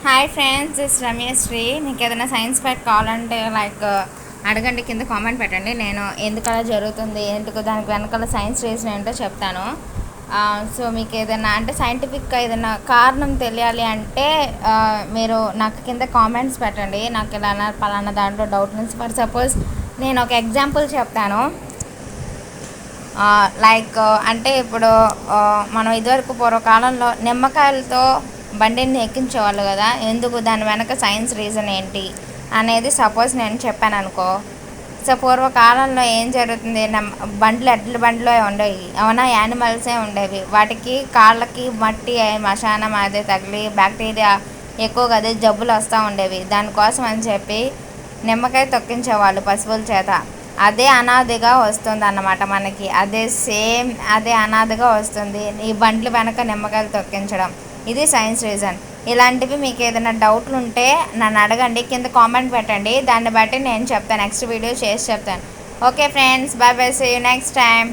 Hi friends, this Ramyasri. మీకు ఏదైనా science fact కావాలంటే అడగండి, కింద కామెంట్ పెట్టండి. నేను ఎందుకు అలా జరుగుతుంది, ఎందుకు దానికి వెనకాల సైన్స్ రీజన్ ఏంటో చెప్తాను. సో మీకు ఏదైనా అంటే సైంటిఫిక్గా ఏదైనా కారణం తెలియాలి అంటే మీరు నాకు కింద కామెంట్స్ పెట్టండి. నాకు ఇలా పలానా దాంట్లో డౌట్ నుంచి ఫర్ సపోజ్ నేను ఒక ఎగ్జాంపుల్ చెప్తాను. అంటే ఇప్పుడు మనం ఇదివరకు పూర్వకాలంలో నిమ్మకాయలతో బండిని ఎక్కించేవాళ్ళు కదా. ఎందుకు, దాని వెనక సైన్స్ రీజన్ ఏంటి అనేది సపోజ్ నేను చెప్పాను అనుకో. సో పూర్వకాలంలో ఏం జరుగుతుంది, ఎడ్ల బండ్లో ఉండేవి, అవునా, యానిమల్సే ఉండేవి. వాటికి కాళ్ళకి మట్టి మశానం అదే తగిలి బ్యాక్టీరియా ఎక్కువగా అదే జబ్బులు వస్తూ ఉండేవి. దానికోసం అని చెప్పి నిమ్మకాయ తొక్కించేవాళ్ళు పశువుల చేత. అదే అనాదిగా వస్తుంది అన్నమాట మనకి. అదే అనాదిగా వస్తుంది ఈ బండ్లు వెనక నిమ్మకాయలు తొక్కించడం. ఇది సైన్స్ రీజన్. ఇలాంటివి మీకు ఏదైనా డౌట్లు ఉంటే నన్ను అడగండి, కింద కామెంట్ పెట్టండి. దాన్ని బట్టి నేను చెప్తాను, నెక్స్ట్ వీడియో చేసి చెప్తాను. Okay friends, bye bye, see you next time.